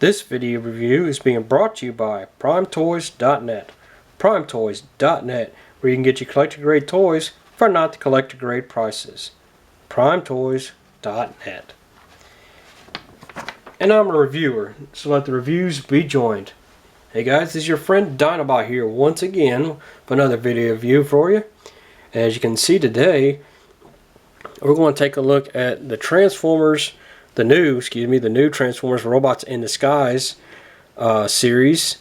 This video review is being brought to you by PrimeToys.net. PrimeToys.net, where you can get your collector grade toys for not the collector grade prices. PrimeToys.net. And I'm a reviewer, so let the reviews be joined. Hey guys, this is your friend Dinobot here once again for another video review for you. As you can see today, we're going to take a look at the Transformers, the new Transformers Robots in Disguise series,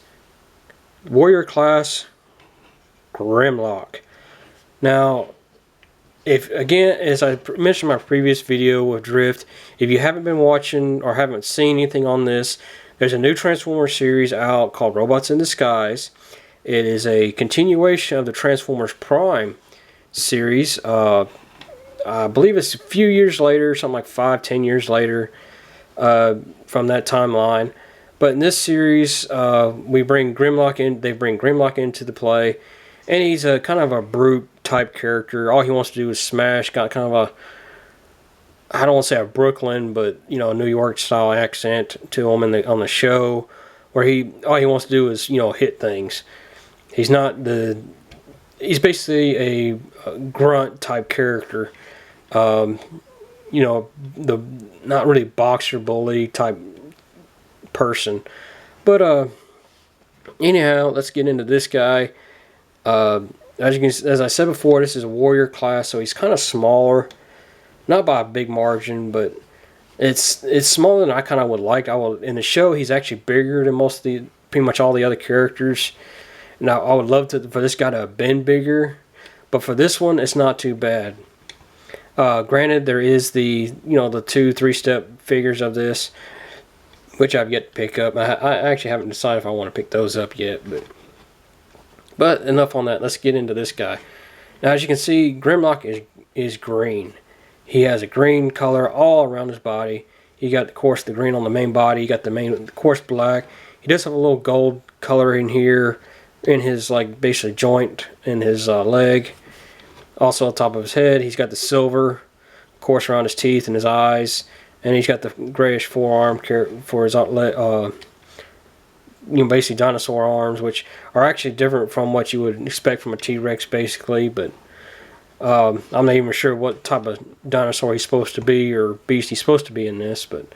Warrior Class Grimlock. Now, if again, as I mentioned in my previous video with Drift, if you haven't been watching or haven't seen anything on this, there's a new Transformers series out called Robots in Disguise. It is a continuation of the Transformers Prime series. I believe it's a few years later, something like 5-10 years later from that timeline. But in this series, we bring Grimlock in. They bring Grimlock into the play, and he's a kind of a brute type character. All he wants to do is smash. Got kind of a, I don't want to say a Brooklyn, but a New York style accent to him on the show, where all he wants to do is hit things. He's basically a grunt type character. The not really boxer bully type person. But anyhow, let's get into this guy. As I said before, this is a warrior class, so he's kind of smaller, not by a big margin, but it's smaller than I kind of would like. In the show, he's actually bigger than pretty much all the other characters. Now, I would love for this guy to have been bigger, but for this one, it's not too bad. Granted, there is the 2-3 step figures of this, which I've yet to pick up. I actually haven't decided if I want to pick those up yet. But enough on that. Let's get into this guy. Now, as you can see, Grimlock is green. He has a green color all around his body. You got, of course, the green on the main body. You got the coarse black. He does have a little gold color in here, in his basically joint in his leg. Also on top of his head, he's got the silver, of course, around his teeth and his eyes, and he's got the grayish forearm for his basically dinosaur arms, which are actually different from what you would expect from a T-Rex, basically. But I'm not even sure what type of dinosaur he's supposed to be or beast he's supposed to be in this. But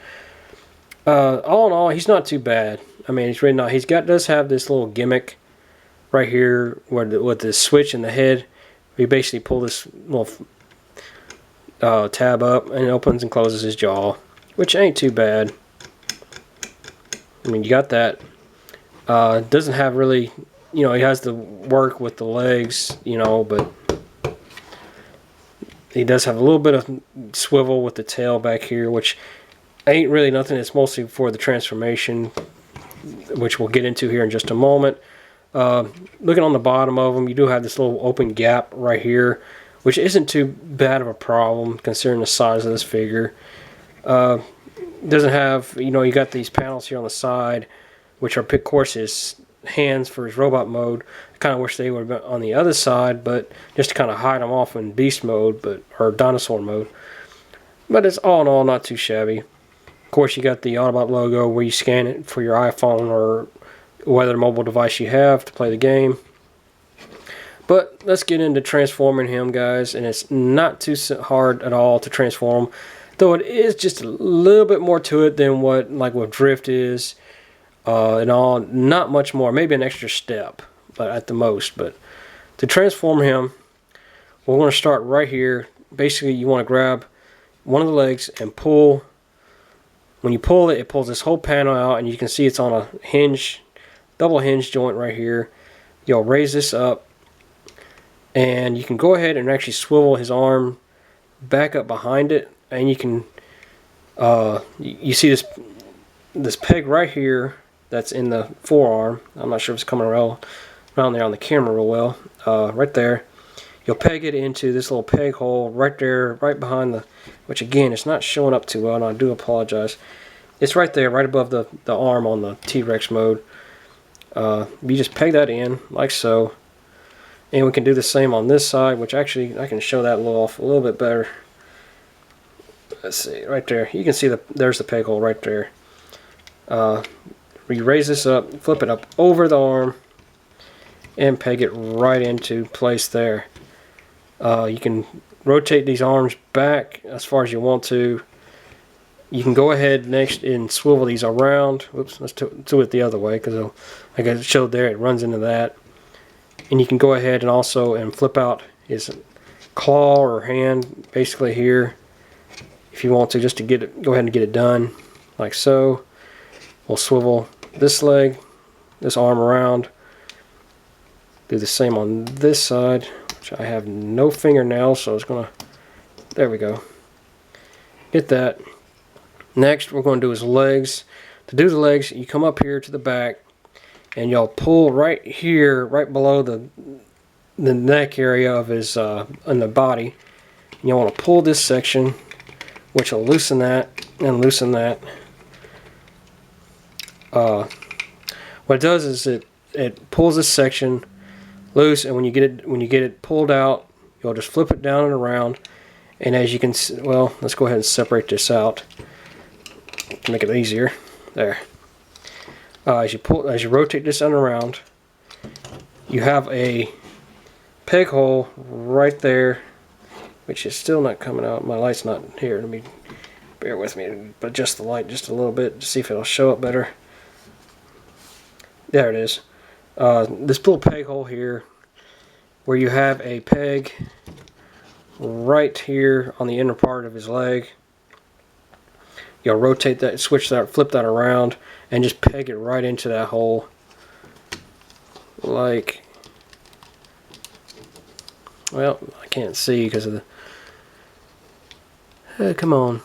all in all, he's not too bad. I mean, he's really not. Does have this little gimmick right here with the switch in the head. You basically pull this little tab up and it opens and closes his jaw, which ain't too bad. I mean, you got that. Doesn't have really, he has to work with the legs, but he does have a little bit of swivel with the tail back here, which ain't really nothing. It's mostly for the transformation, which we'll get into here in just a moment. Looking on the bottom of them, you do have this little open gap right here, which isn't too bad of a problem considering the size of this figure. Doesn't have, you got these panels here on the side, which are, of course, his hands for his robot mode. I kind of wish they would have been on the other side, but just to kind of hide them off in beast mode, or dinosaur mode. But it's all in all not too shabby. Of course, you got the Autobot logo where you scan it for your iPhone or whatever mobile device you have to play the game. But let's get into transforming him, guys, and it's not too hard at all to transform, though it is just a little bit more to it than what Drift is, and all. Not much more, maybe an extra step, but at the most. But to transform him, we're going to start right here. Basically, you want to grab one of the legs and pull. When you pull it, it pulls this whole panel out, and you can see it's on a hinge. Double hinge joint right here. You'll raise this up, and you can go ahead and actually swivel his arm back up behind it, and you can you see this peg right here that's in the forearm. I'm not sure if it's coming around there on the camera real well. Right there, you'll peg it into this little peg hole right there, right behind which again, it's not showing up too well, and I do apologize. It's right there, right above the arm on the T-Rex mode. You just peg that in like so, and we can do the same on this side, which actually I can show that off a little bit better. Let's see, right there. You can see there's the peg hole right there. You raise this up, flip it up over the arm, and peg it right into place there. You can rotate these arms back as far as you want to. You can go ahead next and swivel these around. Whoops, let's do it the other way, because like I showed there, it runs into that. And you can go ahead and also flip out his claw or hand, basically here, if you want to, just to get it, go ahead and get it done, like so. We'll swivel this leg, this arm around. Do the same on this side, which I have no fingernails, so it's gonna. There we go. Get that. Next, we're going to do his legs. To do the legs, you come up here to the back, and you'll pull right here, right below the neck area of his in the body. And you'll want to pull this section, which will loosen that and loosen that. What it does is it pulls this section loose, and when you get it pulled out, you'll just flip it down and around. And as you can see, well, let's go ahead and separate this out to make it easier. There. As you rotate this on around, you have a peg hole right there, which is still not coming out. My light's not here. Let me bear with me, but adjust the light just a little bit to see if it'll show up better. There it is. This little peg hole here, where you have a peg right here on the inner part of his leg. You'll rotate that, switch that, flip that around, and just peg it right into that hole. Like, well, I can't see because of the. Come on.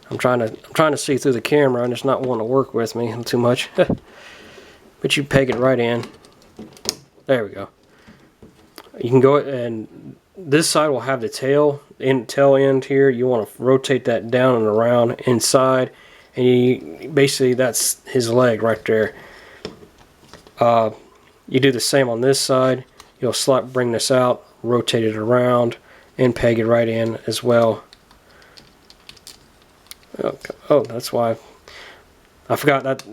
I'm trying to see through the camera, and it's not wanting to work with me too much. But you peg it right in. There we go. You can go, and this side will have the tail end here. You want to rotate that down and around inside, and basically that's his leg right there. You do the same on this side. You'll bring this out, rotate it around, and peg it right in as well. Okay. Oh, that's why I forgot that.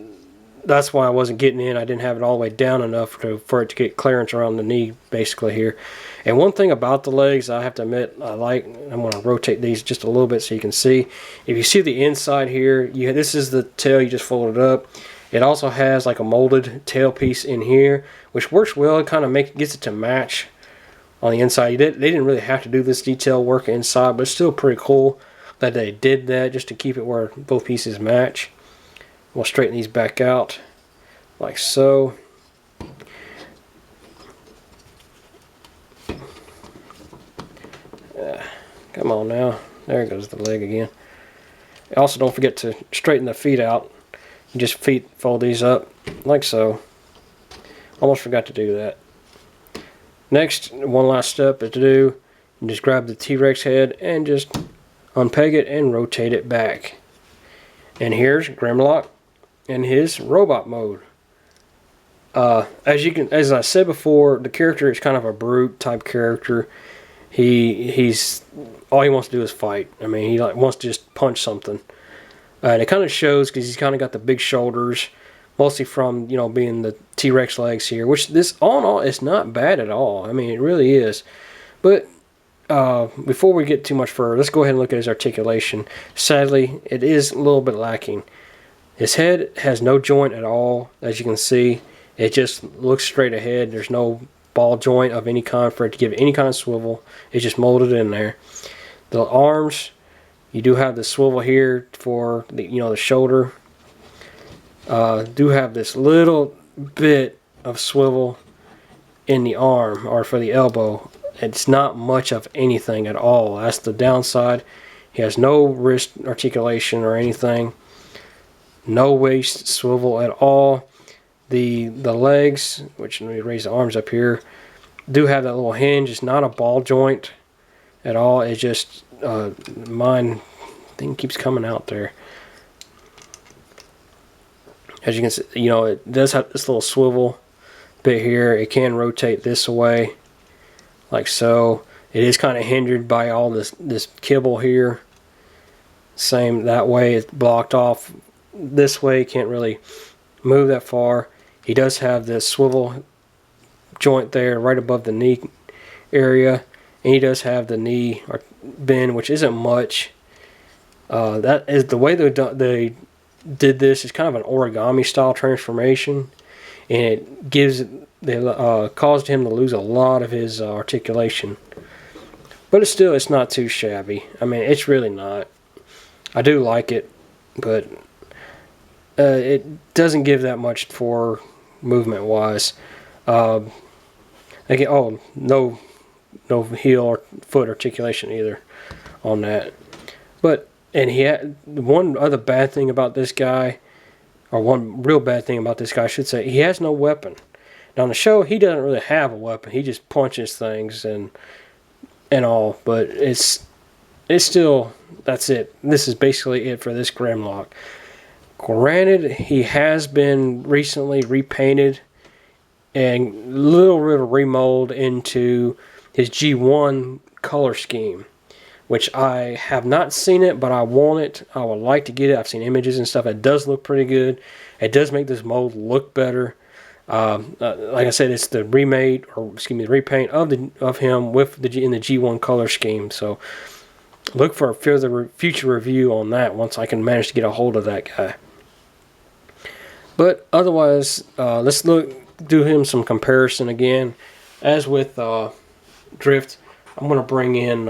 That's why I wasn't getting in. I didn't have it all the way down enough for it to get clearance around the knee, basically here. And one thing about the legs, I have to admit, I'm going to rotate these just a little bit so you can see. If you see the inside here, this is the tail. You just fold it up. It also has like a molded tail piece in here, which works well. It kind of gets it to match on the inside. They didn't really have to do this detail work inside, but it's still pretty cool that they did that just to keep it where both pieces match. We'll straighten these back out like so. Come on now. There goes the leg again. Also, don't forget to straighten the feet out. You just fold these up like so. Almost forgot to do that. Next, one last step is to do. You just grab the T-Rex head and just unpeg it and rotate it back. And here's Grimlock in his robot mode. As I said before, the character is kind of a brute type character. He's all he wants to do is fight. I mean, he wants to just punch something. And it kind of shows because he's kind of got the big shoulders, mostly from being the T-Rex legs here. Which this all in all is not bad at all. I mean, it really is. But before we get too much further, let's go ahead and look at his articulation. Sadly, it is a little bit lacking. His head has no joint at all, as you can see. It just looks straight ahead. There's no ball joint of any kind for it to give any kind of swivel. It's just molded in there. The arms, you do have the swivel here for the shoulder. Do have this little bit of swivel in the arm or for the elbow. It's not much of anything at all. That's the downside. He has no wrist articulation or anything. No waist swivel at all. The legs, which, let me raise the arms up here, do have that little hinge. It's not a ball joint at all. It's just mine thing keeps coming out there. As you can see, it does have this little swivel bit here. It can rotate this away like so. It is kind of hindered by all this kibble here. Same that way, it's blocked off this way, can't really move that far. He does have this swivel joint there right above the knee area, and he does have the knee bend, which isn't much. That is the way they did this is kind of an origami style transformation, and it caused him to lose a lot of his articulation. But it's not too shabby. I mean, it's really not. I do like it, but it doesn't give that much for movement wise. Again, no heel or foot articulation either on that. And he had one other bad thing about this guy, or one real bad thing about this guy, I should say, he has no weapon. Now on the show, he doesn't really have a weapon. He just punches things and all, but it's still, that's it. This is basically it for this Grimlock. Granted, he has been recently repainted and a little bit of remold into his G1 color scheme, which I have not seen it, but I want it. I would like to get it. I've seen images and stuff. It does look pretty good. It does make this mold look better. Like I said, it's the repaint of him with in the G1 color scheme. So look for a future review on that once I can manage to get a hold of that guy. But otherwise, let's do him some comparison again. As with Drift, I'm going to bring in,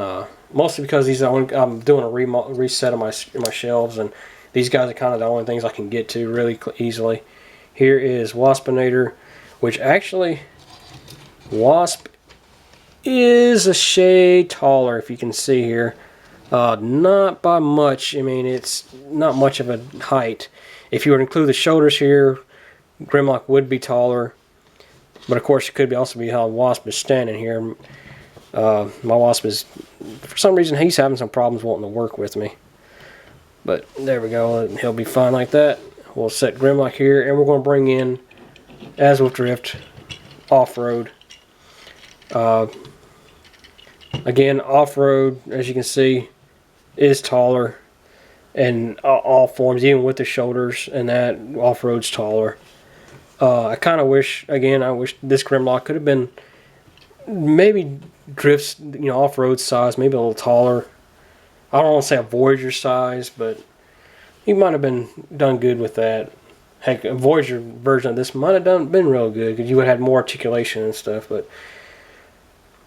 mostly because I'm doing a reset of my shelves, and these guys are kind of the only things I can get to really easily. Here is Waspinator, which actually, Wasp is a shade taller, if you can see here. Not by much. I mean, it's not much of a height. If you were to include the shoulders here, Grimlock would be taller. But of course, it could also be how Wasp is standing here. My Wasp is, for some reason, he's having some problems wanting to work with me. But there we go. He'll be fine like that. We'll set Grimlock here, and we're going to bring in, as with Drift, Off-Road. Again, Off-Road, as you can see, is taller in all forms, even with the shoulders, and that Off-Road's taller. I kind of wish this Grimlock could have been maybe Drift's, Off-Road size, maybe a little taller. I don't want to say a Voyager size, but he might have been done good with that. Heck, a Voyager version of this might have been real good because you would have had more articulation and stuff. But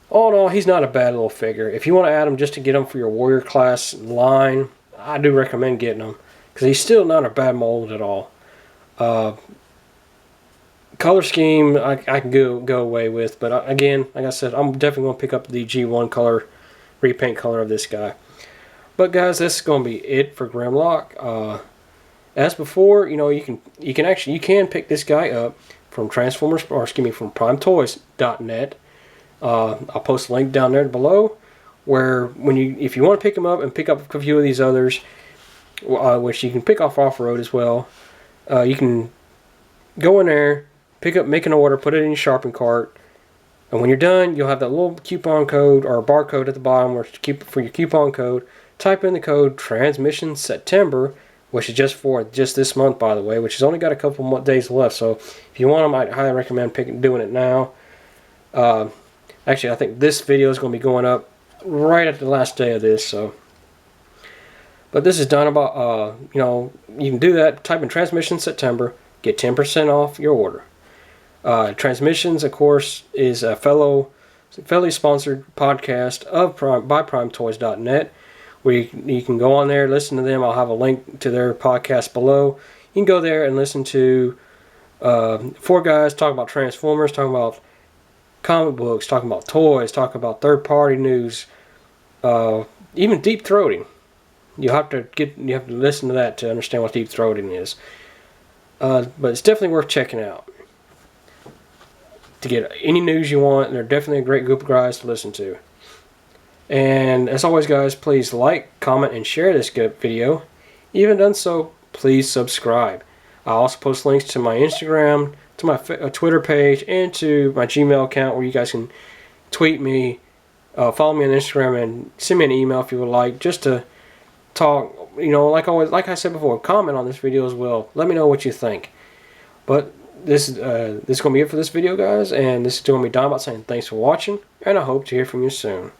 all in all, he's not a bad little figure. If you want to add him just to get him for your Warrior class line, I do recommend getting him because he's still not a bad mold at all. Color scheme I can go away with, but again, like I said, I'm definitely going to pick up the G1 color, repaint color of this guy. But guys, that's going to be it for Grimlock. As before, you can pick this guy up from from PrimeToys.net. I'll post a link down there below, where if you want to pick him up and pick up a few of these others, which you can pick off-road as well, you can go in there, make an order, put it in your shopping cart, and when you're done, you'll have that little coupon code or barcode at the bottom for your coupon code. Type in the code Transmission September, which is just this month, by the way, which has only got a couple more days left. So if you want them, I'd highly recommend doing it now. Actually, I think this video is going to be going up right at the last day of this. But this is done about, you can do that. Type in Transmission September, get 10% off your order. Transmissions, of course, is a fairly sponsored podcast by PrimeToys.net, where you can go on there, listen to them. I'll have a link to their podcast below. You can go there and listen to four guys talk about Transformers, talking about comic books, talking about toys, talking about third-party news, even deep throating. You have to listen to that to understand what deep throating is. But it's definitely worth checking out to get any news you want. They're definitely a great group of guys to listen to. And as always, guys, please like, comment, and share this good video. Even done so, please subscribe. I also post links to my Instagram, to my Twitter page, and to my Gmail account, where you guys can tweet me, follow me on Instagram, and send me an email if you would like, just to talk you know, like I said before, comment on this video as well. Let me know what you think. But this is going to be it for this video, guys. And this is going to be Don Bot saying thanks for watching. And I hope to hear from you soon.